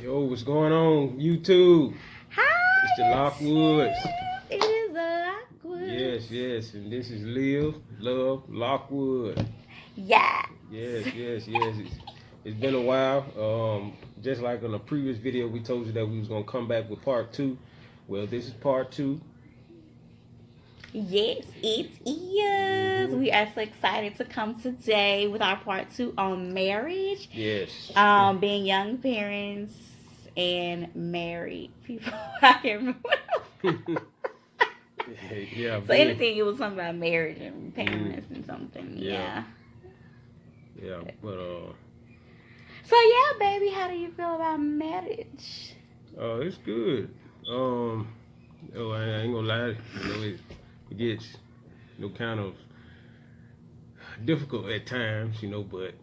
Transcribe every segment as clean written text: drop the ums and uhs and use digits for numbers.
Yo, what's going on, YouTube? It's Hi, the Lockwoods. it is the Lockwood. Yes, and this is Live, Love, Lockwood. Yes. Yes. It's been a while. Just like on the previous video, we told you that we was gonna come back with part two. Well, this is part two. Yes, it is. Mm-hmm. We are so excited to come today with our part two on marriage, Yes. being young parents and married people. I can't remember. Yeah, So being. anything, it was something about marriage and Mm, parents and something. yeah, Yeah. yeah, but So yeah, baby, how do you feel about marriage? it's good. Um, oh, I ain't gonna lie. It gets kind of difficult at times, but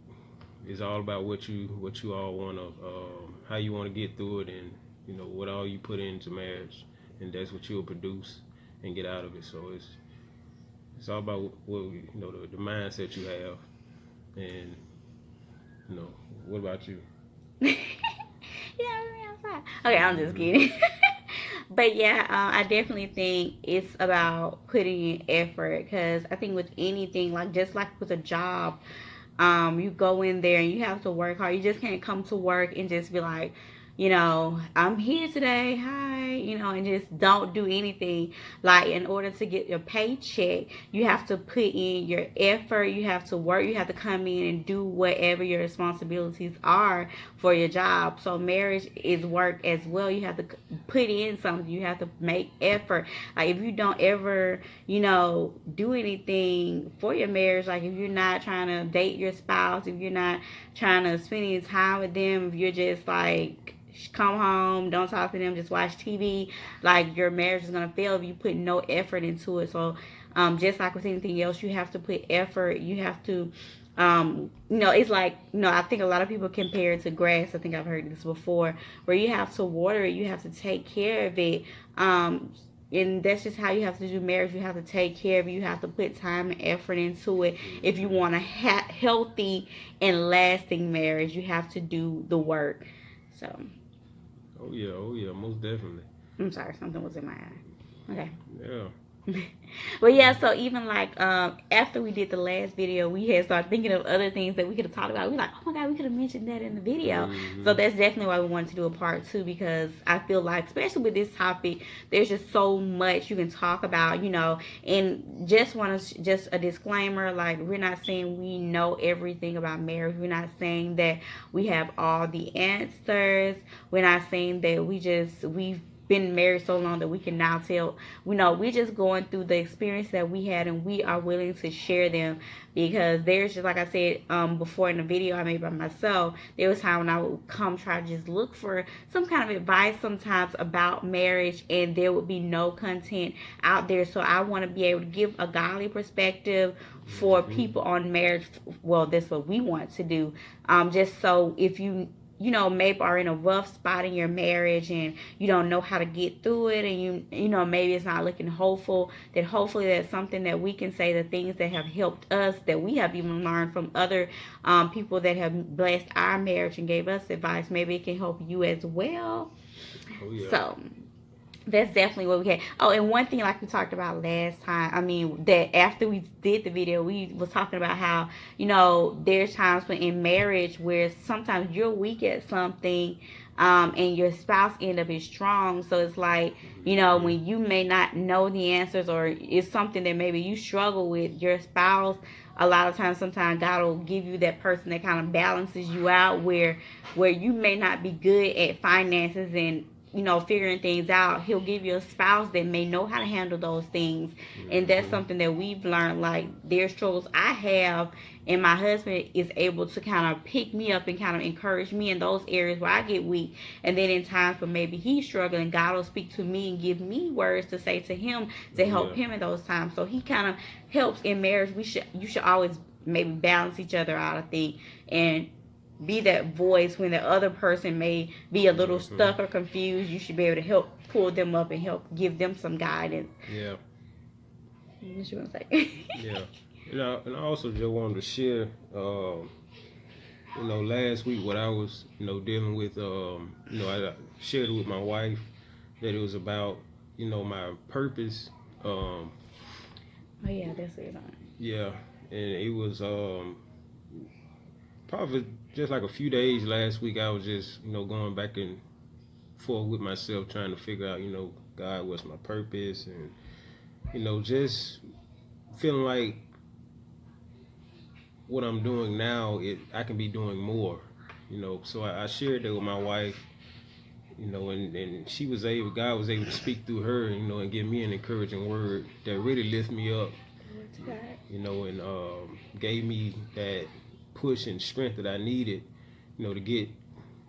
it's all about what you all want to how you want to get through it, and what all you put into marriage, and that's what you'll produce and get out of it. So it's all about what the mindset you have, and you know what about you? Yeah, I'm outside. Okay, I'm just kidding. But yeah, I definitely think it's about putting in effort because I think with anything, like just like with a job, you go in there and you have to work hard. You just can't come to work and just be like, I'm here today. Hi, and just don't do anything. Like in order to get your paycheck, you have to put in your effort. You have to work. You have to come in and do whatever your responsibilities are for your job. So marriage is work as well. You have to put in something. You have to make effort. Like if you don't ever, do anything for your marriage, like if you're not trying to date your spouse, if you're not trying to spend any time with them, if you're just like come home, don't talk to them, just watch TV, like your marriage is gonna fail if you put no effort into it. So just like with anything else, you have to put effort. You have to it's like, I think a lot of people compare it to grass. I think I've heard this before, where you have to water it, you have to take care of it. And that's just how you have to do marriage. You have to take care of it. You have to put time and effort into it. If you Mm-hmm. want a healthy and lasting marriage, you have to do the work. So, Oh yeah, most definitely. I'm sorry, something was in my eye. Okay. Yeah. But yeah, so even like after we did the last video, we had started thinking of other things that we could have talked about. We were like, oh my god, we could have mentioned that in the video. So Mm-hmm. that's definitely why we wanted to do a part two, because I feel like, especially with this topic, there's just so much you can talk about, And just want to just a disclaimer, like we're not saying we know everything about marriage. We're not saying that we have all the answers. We're not saying that we've been married so long that we can now tell, we just going through the experience that we had, and we are willing to share them, because there's just like I said before in the video I made by myself, there was time when I would come try to just look for some kind of advice sometimes about marriage, and there would be no content out there. So I want to be able to give a godly perspective for Mm-hmm. people on marriage. Well, that's what we want to do, just so if maybe are in a rough spot in your marriage and you don't know how to get through it, and maybe it's not looking hopeful, that hopefully that's something that we can say, the things that have helped us, that we have even learned from other people that have blessed our marriage and gave us advice, maybe it can help you as well. Oh yeah. So that's definitely what we had. Oh, and one thing, like we talked about last time, I mean, that after we did the video, we was talking about how, there's times when in marriage where sometimes you're weak at something, and your spouse end up is strong. So it's like, Mm-hmm. when you may not know the answers, or it's something that maybe you struggle with, your spouse, a lot of times, sometimes God will give you that person that kind of balances you out, where you may not be good at finances and figuring things out. He'll give you a spouse that may know how to handle those things. And that's Mm-hmm. something that we've learned. Like, there's struggles I have, and my husband is able to kind of pick me up and kind of encourage me in those areas where I get weak. And then in times where maybe he's struggling, God will speak to me and give me words to say to him to Oh help yeah. him in those times. So he kind of helps in marriage. You should always maybe balance each other out, I think, and be that voice when the other person may be a little Mm-hmm. stuck or confused. You should be able to help pull them up and help give them some guidance. Yeah. What you want to say? Yeah. And I also just wanted to share. last week what I was, dealing with, I shared it with my wife that it was about, my purpose. Oh yeah, that's it. Yeah, and it was probably just like a few days last week. I was just, going back and forth with myself, trying to figure out, God, what's my purpose, and just feeling like what I'm doing now, I can be doing more. So I shared that with my wife, and she was able, God was able to speak through her, and give me an encouraging word that really lifted me up, and gave me that push and strength that I needed, to get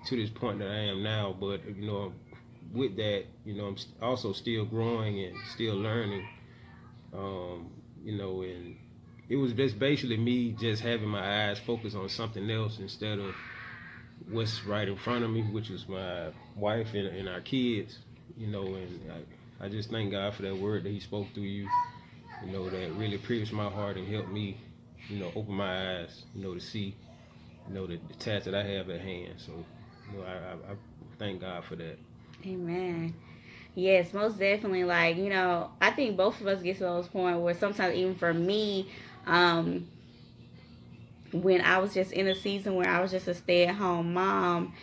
to this point that I am now. But with that, I'm also still growing and still learning, and it was just basically me just having my eyes focused on something else instead of what's right in front of me, which is my wife and our kids, and I just thank God for that word that He spoke through you, that really pierced my heart and helped me, open my eyes, to see, the task that I have at hand. So, I thank God for that. Amen. Yes, most definitely. Like, I think both of us get to those points where sometimes, even for me, um, when I was just in a season where I was just a stay at home mom,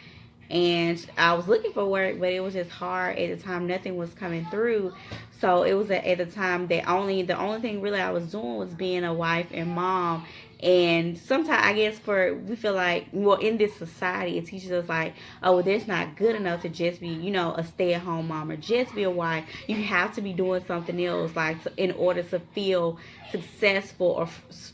and I was looking for work, but it was just hard at the time. Nothing was coming through. So it was at the time that the only thing really I was doing was being a wife and mom. And sometimes I guess we feel like, well, in this society it teaches us like, oh, well, that's not good enough to just be, a stay at home mom or just be a wife. You have to be doing something else, like, in order to feel successful or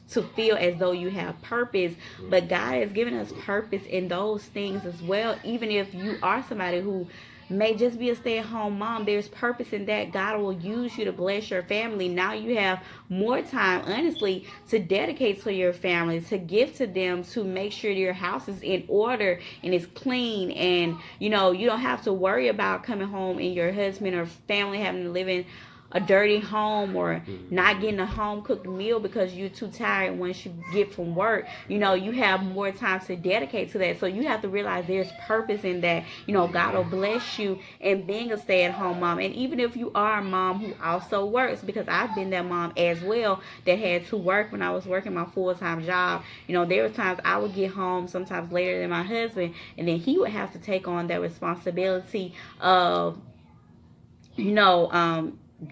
to feel as though you have purpose. But God has given us purpose in those things as well. Even if you are somebody who may just be a stay-at-home mom, there's purpose in that. God will use you to bless your family. Now you have more time, honestly, to dedicate to your family, to give to them, to make sure your house is in order and is clean, and you don't have to worry about coming home and your husband or family having to live in a dirty home, or not getting a home cooked meal because you're too tired once you get from work. You have more time to dedicate to that. So you have to realize there's purpose in that. God will bless you in being a stay-at-home mom. And even if you are a mom who also works, because I've been that mom as well that had to work when I was working my full-time job. There were times I would get home sometimes later than my husband, and then he would have to take on that responsibility of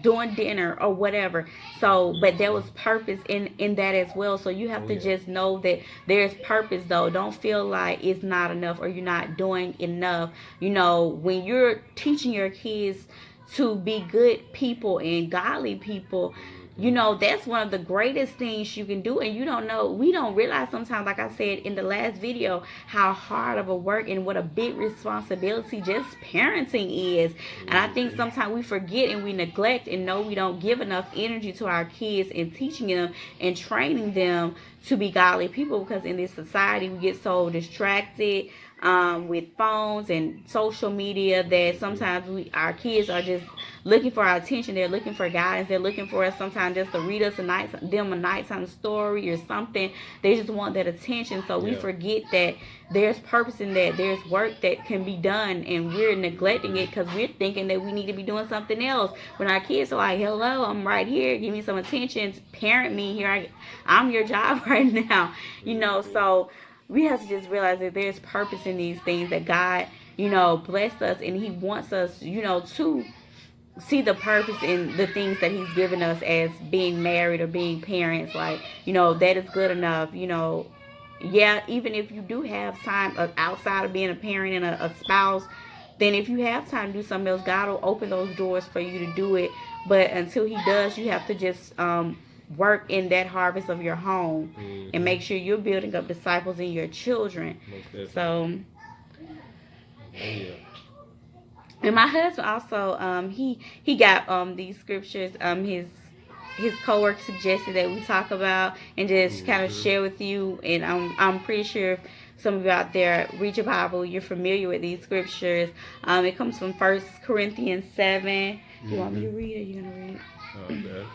doing dinner or whatever. So, but there was purpose in that as well. So you have to just know that there's purpose, though. Don't feel like it's not enough or you're not doing enough. When you're teaching your kids to be good people and godly people, that's one of the greatest things you can do. And we don't realize sometimes, like I said in the last video, how hard of a work and what a big responsibility just parenting is. And I think sometimes we forget and we neglect and know we don't give enough energy to our kids and teaching them and training them to be godly people, because in this society we get so distracted with phones and social media that sometimes our kids are just looking for our attention. They're looking for guidance. They're looking for us sometimes just to read us a nighttime story or something. They just want that attention. So we forget that there's purpose in that. There's work that can be done, and we're neglecting it because we're thinking that we need to be doing something else. When our kids are like, hello, I'm right here, give me some attention, parent me here, I'm your job right now. So we have to just realize that there's purpose in these things, that God, blessed us, and He wants us, to see the purpose in the things that He's given us as being married or being parents. Like, that is good enough. Even if you do have time outside of being a parent and a spouse, then if you have time to do something else, God will open those doors for you to do it. But until He does, you have to just work in that harvest of your home and make sure you're building up disciples in your children. So, and my husband also, he got these scriptures. His coworker suggested that we talk about and just kind of share with you. And I'm pretty sure some of you out there read your Bible, you're familiar with these scriptures. It comes from 1 Corinthians 7. You want me to read, or you gonna read?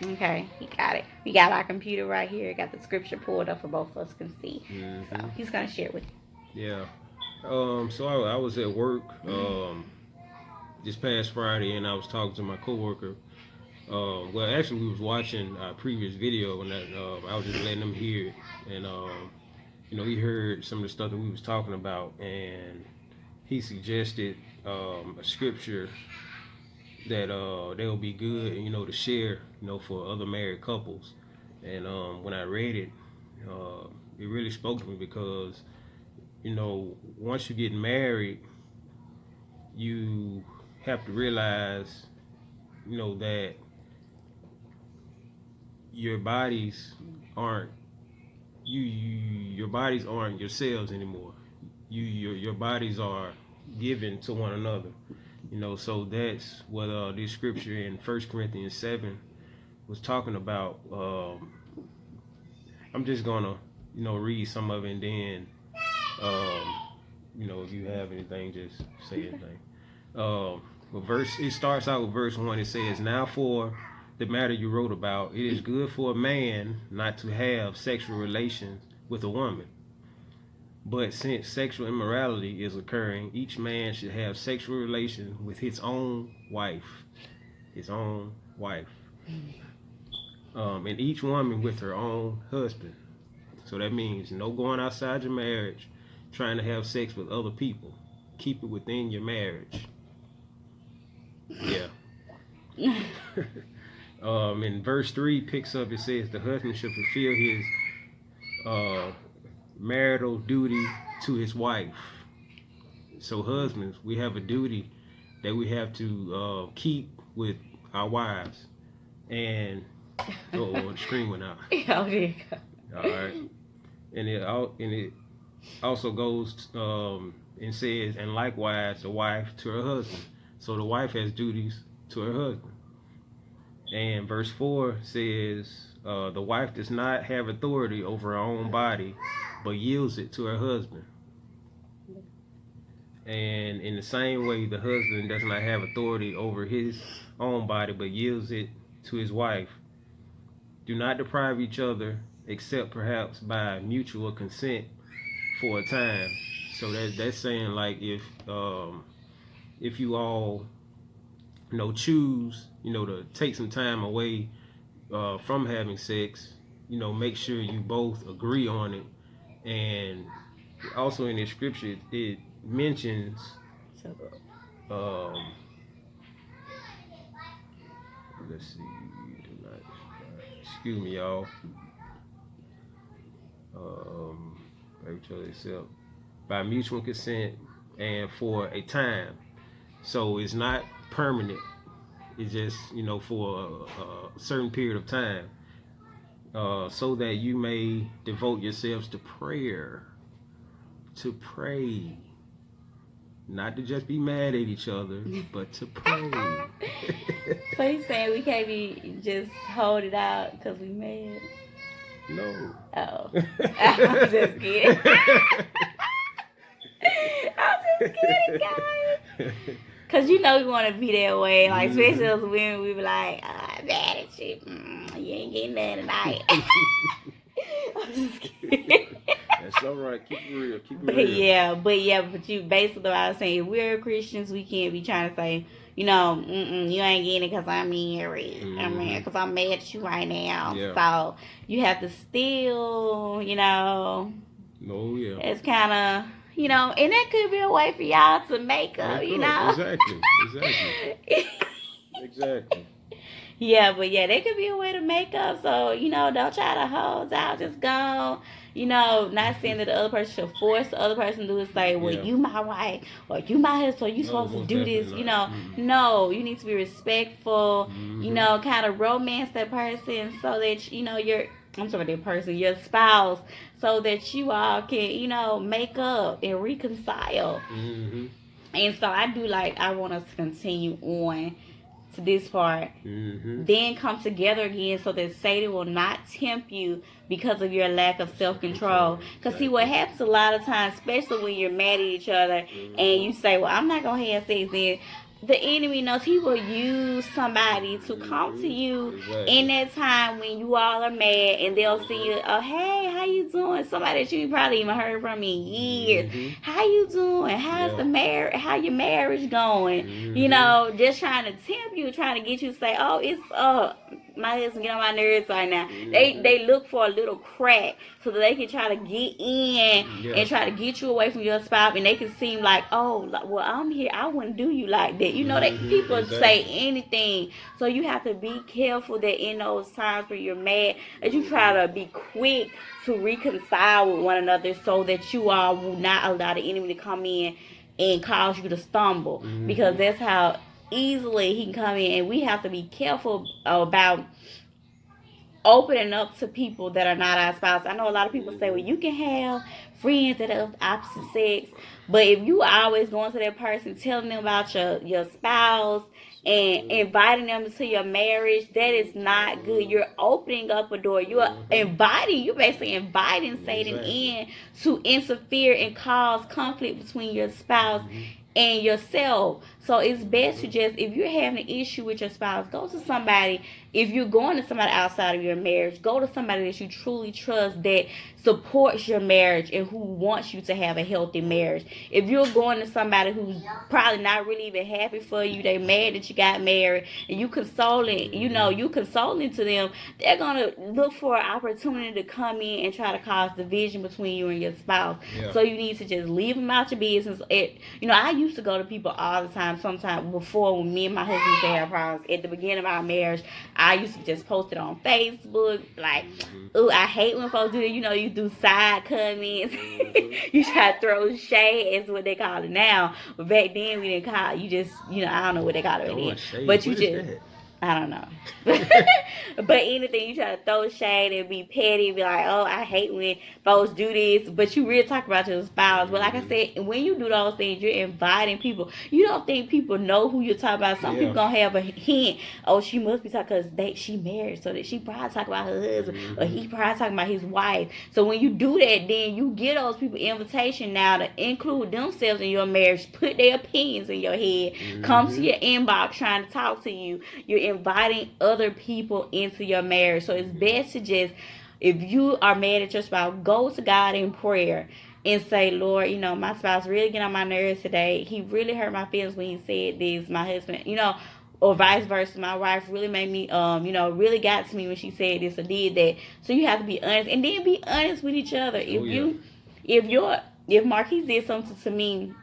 Okay, he got it. We got our computer right here. Got the scripture pulled up for both of us can see. So he's gonna share it with you. Yeah. So I was at work this past Friday, and I was talking to my coworker. Well, actually, we was watching our previous video, and I was just letting him hear it, and he heard some of the stuff that we was talking about, and he suggested a scripture that that would be good, to share, for other married couples. And when I read it, it really spoke to me because, once you get married, you have to realize, that your bodies aren't your bodies aren't yourselves anymore. Your bodies are given to one another. So that's what this scripture in 1 Corinthians 7 was talking about. I'm just gonna, read some of it, and then, if you have anything, just say anything. It starts out with verse 1. It says, "Now for the matter you wrote about, it is good for a man not to have sexual relations with a woman. But since sexual immorality is occurring, each man should have sexual relations with his own wife." His own wife. And each woman with her own husband. So that means no going outside your marriage, trying to have sex with other people. Keep it within your marriage. Yeah. In verse 3 picks up, it says the husband should fulfill his marital duty to his wife. So husbands, we have a duty that we have to keep with our wives. And the screen went out. Oh, there you go. All right. And it also goes and says, and likewise the wife to her husband. So the wife has duties to her husband. And verse 4 says, the wife does not have authority over her own body, but yields it to her husband. And in the same way, the husband does not have authority over his own body, but yields it to his wife. Do not deprive each other, except perhaps by mutual consent for a time. So that's saying, like, if you all choose to take some time away from having sex, make sure you both agree on it. And also in the scripture it mentions let's see, excuse me, y'all. Except by mutual consent and for a time. So it's not permanent. It's just, for a certain period of time. So that you may devote yourselves to prayer. To pray. Not to just be mad at each other, but to pray. So you saying we can't be just hold it out because we mad? No. Oh. I'm just kidding. I'm just kidding, guys. Because we want to be that way. Like, especially as women, we be like, I'm mad at you. You ain't getting that tonight. I'm just kidding. That's all right. Keep it real. Keep it real. But you basically what I was saying, if we're Christians, we can't be trying to say, you ain't getting it because I'm married. Because I'm mad at you right now. Yeah. So you have to still, Oh, yeah. It's kind of, and that could be a way for y'all to make up, Exactly. Yeah, but that could be a way to make up. So, don't try to hold out. Just go. Not saying that the other person should force the other person to do it. Say, well, you my wife, or you my husband, so you supposed to do this. No, you need to be respectful. Kind of romance that person so that I'm talking about that person, your spouse, so that you all can make up and reconcile. And so I want us to continue on to this part, then come together again so that Satan will not tempt you because of your lack of self-control. Because see, what happens a lot of times, especially when you're mad at each other and you say, well, I'm not going to have sex, then the enemy knows he will use somebody to come to you in that time when you all are mad, and they'll see you. Oh, hey, how you doing? Somebody that you probably even heard from in years. How you doing? How's the marriage? How your marriage going? You know, just trying to tempt you, trying to get you to say, oh, it's my husband get on my nerves right now. They look for a little crack so that they can try to get in and try to get you away from your spouse, and they can seem like, oh, well, I'm here, I wouldn't do you like that. You know, that people say anything. So you have to be careful that in those times where you're mad, that you try to be quick to reconcile with one another, so that you all will not allow the enemy to come in and cause you to stumble, because that's how easily he can come in. And we have to be careful about opening up to people that are not our spouse. I know a lot of people say, well, you can have friends that are of the opposite sex, but if you always going to that person telling them about your spouse and inviting them into your marriage, that is not good. You're opening up a door. You're basically inviting Satan in to interfere and cause conflict between your spouse and yourself. So it's best to just, if you're having an issue with your spouse, go to somebody. If you're going to somebody outside of your marriage, go to somebody that you truly trust, that supports your marriage and who wants you to have a healthy marriage. If you're going to somebody who's probably not really even happy for you, they mad that you got married, and you consoling to them, they're gonna look for an opportunity to come in and try to cause division between you and your spouse. So you need to just leave them out your business. I used to go to people all the time. Sometimes before, when me and my husband used to have problems at the beginning of our marriage, I used to just post it on Facebook, like, ooh, I hate when folks do it. You do side comments. You try to throw shade, is what they call it now. But back then we didn't call it. You just, I don't know what they call it back then. But you just, I don't know. But anything, you try to throw shade and be petty, be like, oh, I hate when folks do this, but you really talk about your spouse. But like I said, when you do those things, you're inviting people. You don't think people know who you're talking about. Some people gonna have a hint. Oh, she must be talking because she married, so that she probably talking about her husband, or he probably talking about his wife. So when you do that, then you get those people invitation now to include themselves in your marriage, put their opinions in your head, come to your inbox trying to talk to you. You're inviting other people into your marriage. So it's best to just, if you are mad at your spouse, go to God in prayer and say, Lord, my spouse really get on my nerves today. He really hurt my feelings when he said this. My husband, or vice versa. My wife really made me, really got to me when she said this or did that. So you have to be honest, and then be honest with each other. If Marquise did something to me,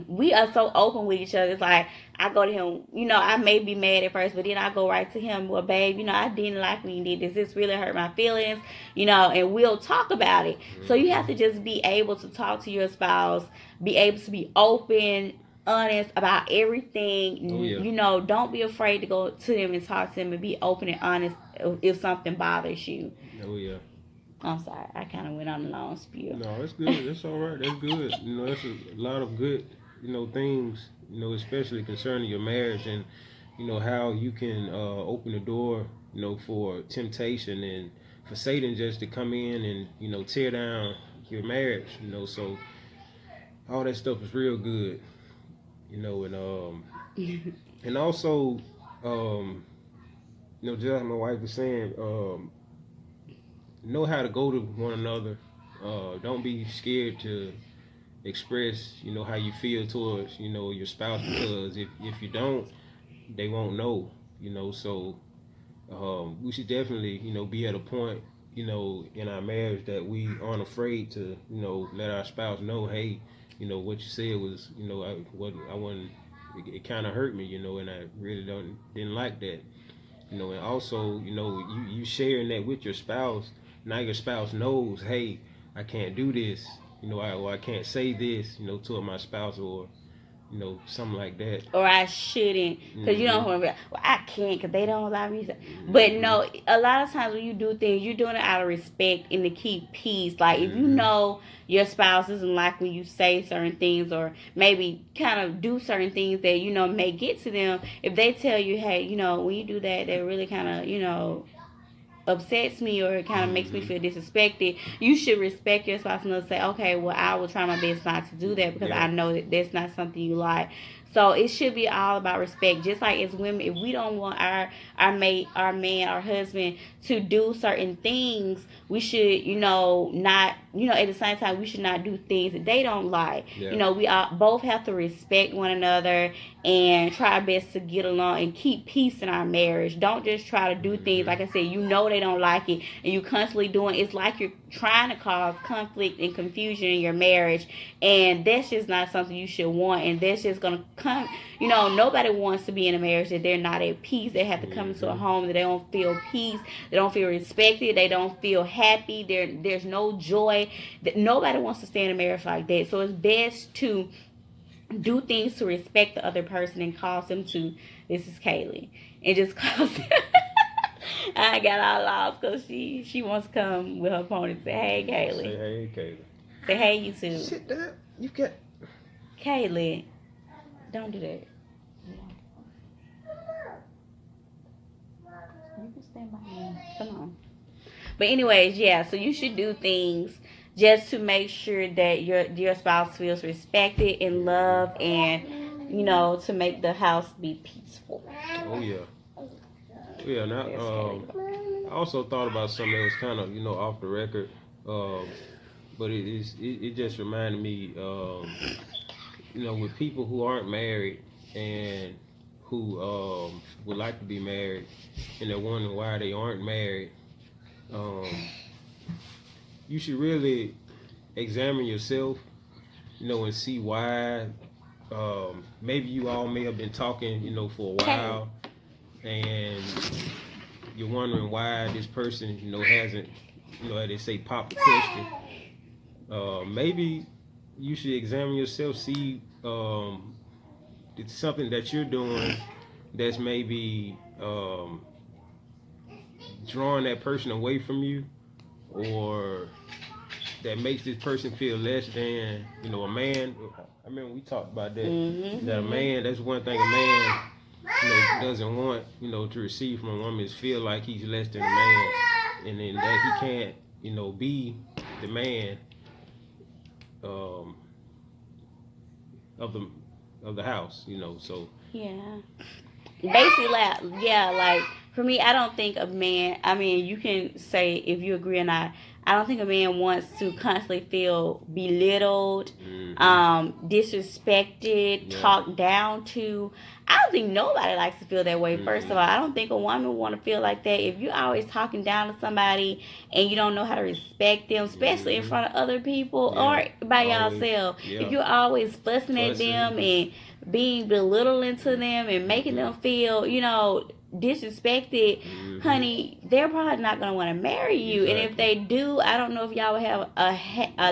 we are so open with each other. It's like, I go to him, I may be mad at first, but then I go right to him. Well, babe, I didn't like when you did this. This really hurt my feelings, and we'll talk about it. So you have to just be able to talk to your spouse, be able to be open, honest about everything. Don't be afraid to go to them and talk to them, and be open and honest if something bothers you. I'm sorry, I kind of went on a long spiel. No, that's good. That's all right. That's good. That's a lot of good, things, especially concerning your marriage, and, how you can open the door, for temptation and for Satan just to come in and, tear down your marriage, So all that stuff is real good, and and also, just like my wife was saying, know how to go to one another. Don't be scared to express, how you feel towards, your spouse, because if you don't, they won't know, So we should definitely, be at a point, in our marriage that we aren't afraid to, let our spouse know, hey, what you said was, I wasn't. It kind of hurt me, and I really didn't like that, and also, you sharing that with your spouse. Now your spouse knows, hey, I can't do this, I can't say this, to my spouse, or, something like that. Or I shouldn't, because you don't want to be, well, I can't because they don't allow me to. But no, a lot of times when you do things, you're doing it out of respect and to keep peace. Like, if you know your spouse doesn't like when you say certain things, or maybe kind of do certain things that, may get to them, if they tell you, hey, when you do that, they really kind of, upsets me or it kind of makes me feel disrespected, you should respect your spouse enough to say, okay, well, I will try my best not to do that because I know that that's not something you like. So it should be all about respect. Just like as women, if we don't want our mate, our man, our husband to do certain things, we should, not, at the same time, we should not do things that they don't like. Yeah. We all, both have to respect one another and try our best to get along and keep peace in our marriage. Don't just try to do things, like I said, they don't like it and you constantly doing, it's like you're trying to cause conflict and confusion in your marriage, and that's just not something you should want, and that's just gonna come, nobody wants to be in a marriage that they're not at peace. They have to come into a home that they don't feel peace, they don't feel respected, they don't feel happy, there's no joy. That nobody wants to stay in a marriage like that. So it's best to do things to respect the other person and cause them to, this is Kaylee, and just cause them I got all lost because she wants to come with her pony and say, hey, Kaylee. Say, hey, Kaylee. Say, hey, you too. Sit down. You got... Kaylee, don't do that. You can stand by me. Come on. But anyways, yeah, so you should do things just to make sure that your spouse feels respected and loved and, to make the house be peaceful. Oh, yeah. Yeah, now, I also thought about something that was kind of, off the record, but it just reminded me, with people who aren't married and who would like to be married and they're wondering why they aren't married, you should really examine yourself, and see why. Maybe you all may have been talking, for a while. And you're wondering why this person, hasn't, as they say, popped the question. Maybe you should examine yourself, see it's something that you're doing that's maybe drawing that person away from you, or that makes this person feel less than, a man. I remember we talked about that. That a man, that's one thing a man doesn't want, to receive from a woman is feel like he's less than a man, and then that he can't, be the man of the house, So yeah, basically, like for me, I don't think a man. I mean, you can say if you agree or not. I don't think a man wants to constantly feel belittled, disrespected, talked down to. I don't think nobody likes to feel that way, first of all. I don't think a woman want to feel like that. If you're always talking down to somebody and you don't know how to respect them, especially in front of other people or by yourself, if you're always fussing at them and being belittling to them and making them feel, disrespected, honey, they're probably not going to want to marry you. And if they do, I don't know if y'all will have a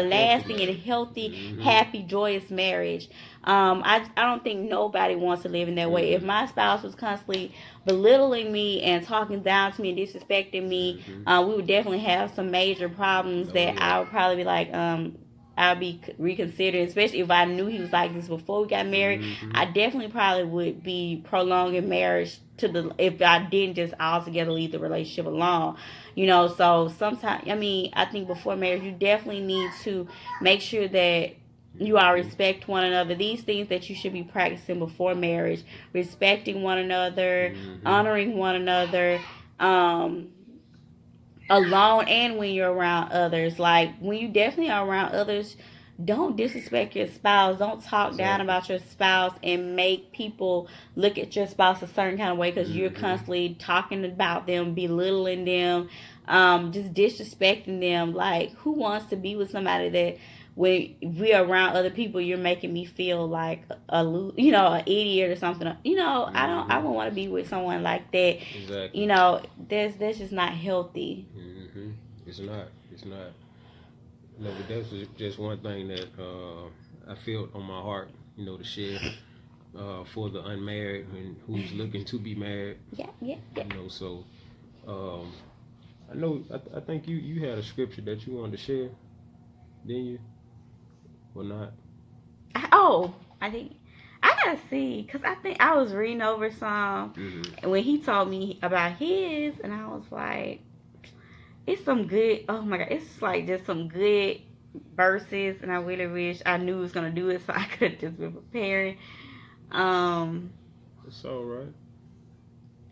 lasting and healthy, happy, joyous marriage. I don't think nobody wants to live in that way. If my spouse was constantly belittling me and talking down to me and disrespecting me, we would definitely have some major problems that I would probably be like, I'll be reconsidering, especially if I knew he was like this before we got married. I definitely probably would be prolonging marriage if I didn't just altogether leave the relationship alone. So sometimes, I think before marriage, you definitely need to make sure that you all respect one another. These things that you should be practicing before marriage, respecting one another, honoring one another, alone and when you're around others. Like when you definitely are around others, don't disrespect your spouse. Don't talk down about your spouse and make people look at your spouse a certain kind of way because you're constantly talking about them, belittling them, just disrespecting them. Like who wants to be with somebody that when we're around other people, you're making me feel like an idiot or something. I don't want to be with someone like that. Exactly. That's just not healthy. It's not. But that's just one thing that I felt on my heart, to share for the unmarried and who's looking to be married. Yeah. So I know. I think you had a scripture that you wanted to share, didn't you? Or not? I think I gotta see, because I think I was reading over some and when he told me about his, and I was like, it's some good. Oh my god, it's like just some good verses, and I really wish I knew it was gonna do it, so I could have just been preparing. It's all right.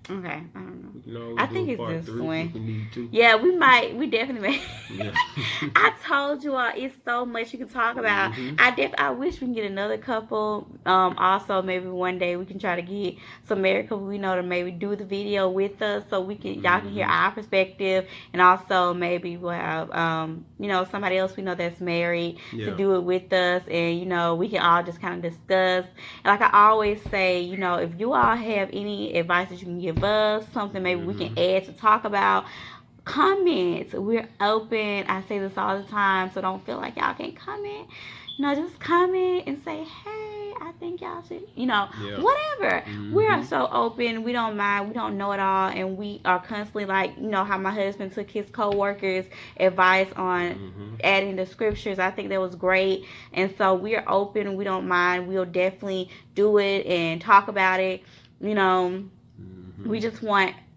Okay, I don't know. We can always I do think a it's part this 3 one. if we need to. Yeah, we might. We definitely may. Yeah. I told you all, it's so much you can talk about. I wish we can get another couple. Also, maybe one day we can try to get some married couple we know to maybe do the video with us, so we can y'all can hear our perspective, and also maybe we'll have somebody else we know that's married to do it with us, and we can all just kind of discuss. And like I always say, if you all have any advice that you can give us, something maybe we can add to talk about, comments. We're open. I say this all the time, so don't feel like y'all can't comment. Just comment and say, hey, I think y'all should, whatever. We are so open. We don't mind. We don't know it all. And we are constantly like, how my husband took his co-workers' advice on adding the scriptures. I think that was great. And so we are open. We don't mind. We'll definitely do it and talk about it. We just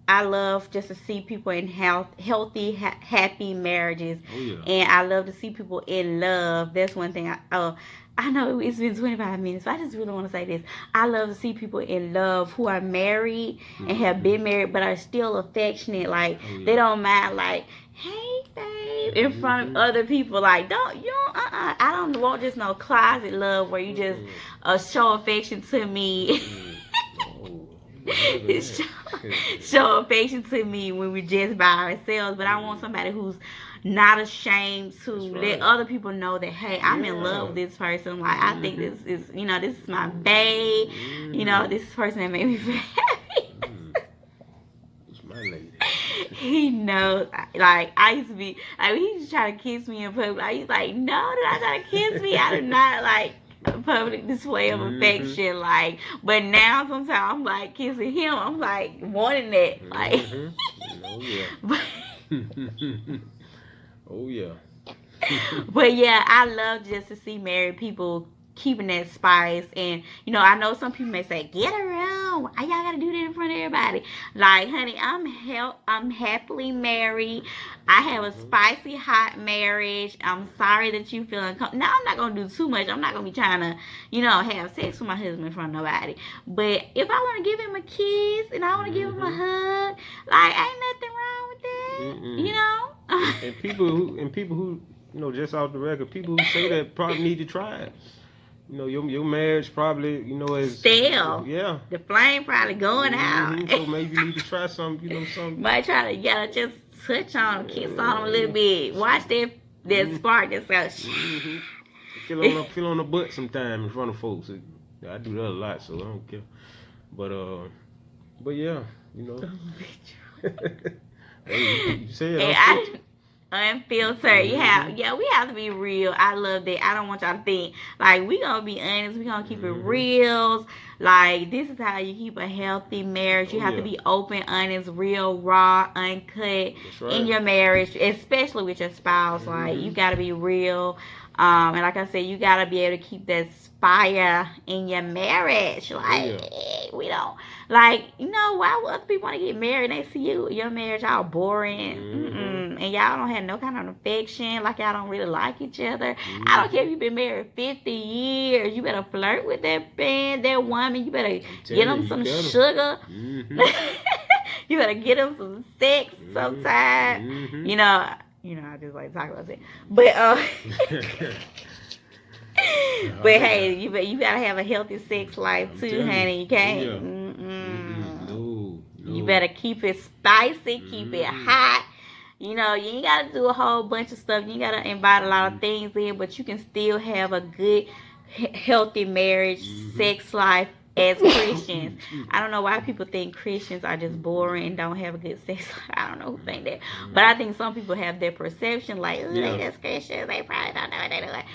I love just to see people in healthy, happy marriages. Oh, yeah. And I love to see people in love. That's one thing. I know it's been 25 minutes, but I just really want to say this. I love to see people in love who are married and have been married but are still affectionate. Like, they don't mind, like, hey, babe, in front of other people. Like, I don't want just no closet love where you just show affection to me. Show affection to me when we're just by ourselves, but I want somebody who's not ashamed to let other people know that, hey, I'm in love with this person. Like, I think this is my babe. This person that made me feel happy. It's my lady. He knows. Like, I used to be like, he used to try to kiss me in public. I used to like, no, did I try to kiss me? I do not like public display of affection, like, but now sometimes I'm like kissing him, I'm like wanting that, like. Oh yeah. Oh yeah. But yeah, I love just to see married people keeping that spice. And I know some people may say, get around, why y'all gotta do that in front of everybody? Like, honey, I'm happily married. I have a spicy hot marriage. I'm sorry that you feel uncomfortable. Now, I'm not gonna do too much. I'm not gonna be trying to have sex with my husband in front of nobody. But if I want to give him a kiss and I want to give him a hug, like, ain't nothing wrong with that. And people who just off the record, people who say that probably need to try it. Your marriage probably, is stale. Yeah. The flame probably going out. So maybe you need to try some, something. Might try to, just touch on them, kiss on them a little bit. Watch that spark just go. Feel on the butt sometime in front of folks. I do that a lot, so I don't care. But yeah, Hey, you said unfiltered. We have to be real. I love that. I don't want y'all to think like we gonna be honest. We gonna keep it real. Like, this is how you keep a healthy marriage. You have to be open, honest, real, raw, uncut in your marriage, especially with your spouse. Like, you gotta be real. And like I said, you gotta be able to keep that fire in your marriage. Like, we don't why would other people want to get married and they see your marriage all boring, and y'all don't have no kind of affection, like y'all don't really like each other. I don't care if you've been married 50 years, you better flirt with that man, that woman. You better get them some sugar. You better get them some sex sometime. I just like talking about that, but but hey, you gotta have a healthy sex life too, honey. You can't. No. You better keep it spicy, keep it hot. You ain't gotta do a whole bunch of stuff. You ain't gotta invite a lot of things in, but you can still have a good, healthy marriage, sex life as Christians. I don't know why people think Christians are just boring and don't have a good sex life. I don't know who think that. But I think some people have their perception like, they just Christians, they probably don't know what they're doing.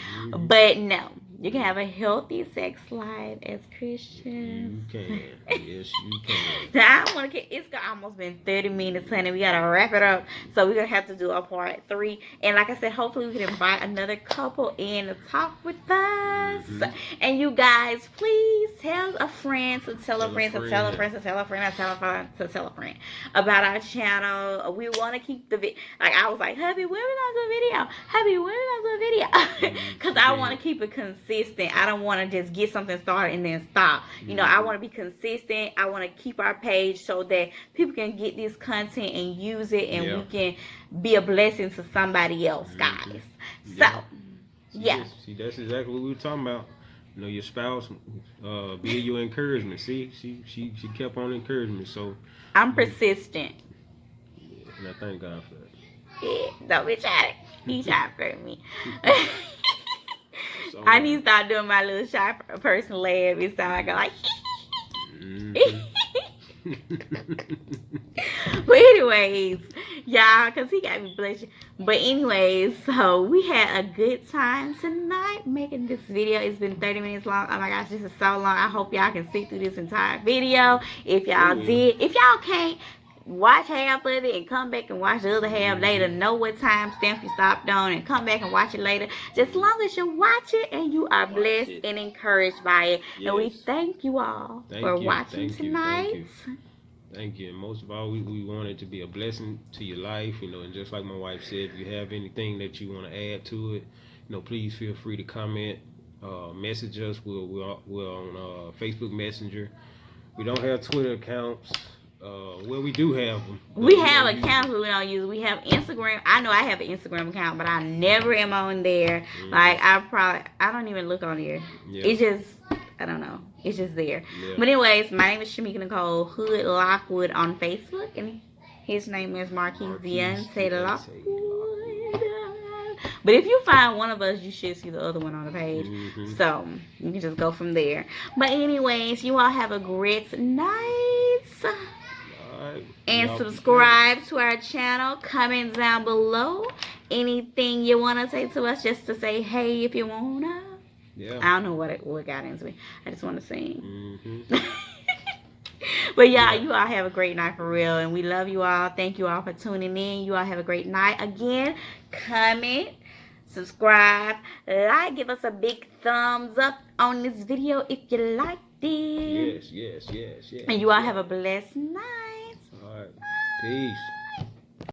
But no, you can have a healthy sex life as Christians. You can. Yes, you can. Now, it's almost been 30 minutes, honey. We got to wrap it up. So we're going to have to do a part 3. And like I said, hopefully we can invite another couple in to talk with us. And you guys, please tell a friend to tell a Tell a friend to friend. tell a friend to tell a friend to tell a friend to tell a friend about our channel. We want to keep the like I was like, hubby, when we gonna do a video? Hubby, when we gonna do a video? Because I want to keep it consistent. I don't want to just get something started and then stop. You know, I want to be consistent. I want to keep our page so that people can get this content and use it, and we can be a blessing to somebody else, guys. So, yeah. See, that's exactly what we were talking about. You know, your spouse be your encouragement. See, she kept on encouraging me. So I'm persistent. Yeah, and I thank God for that. Yeah, don't be trying. He trying to hurt me. I need to start doing my little shy person laugh every time I go like. But anyways, y'all, because he got me blushing. But anyways, so we had a good time tonight making this video. It's been 30 minutes long. Oh my gosh, this is so long. I hope y'all can see through this entire video. If y'all did, if y'all can't, watch half of it and come back and watch the other half later. Know what time stamp you stopped on and come back and watch it later. Just as long as you watch it and you are blessed and encouraged by it. Yes. And we thank you all for watching tonight. Thank you. And most of all, we want it to be a blessing to your life, you know, and just like my wife said, if you have anything that you want to add to it, you know, please feel free to comment, message us. We're on Facebook Messenger. We don't have Twitter accounts. Well, we do have them. We have accounts but we don't use. We have Instagram. I know I have an Instagram account, but I never am on there. Like, I don't even look on there. It's just, I don't know. It's just there. But anyways, my name is Shamika Nicole Hood Lockwood on Facebook, and his name is Marquise Deontay Lockwood. But if you find one of us, you should see the other one on the page. So you can just go from there. But anyways, you all have a great night. And subscribe to our channel. Comment down below anything you want to say to us, just to say hey if you wanna. I don't know what got into me. I just want to sing. But yeah, you all have a great night for real, and we love you all. Thank you all for tuning in. You all have a great night. Again, comment, subscribe, like, give us a big thumbs up on this video if you liked it. Yes. And you all have a blessed night. All right. Peace.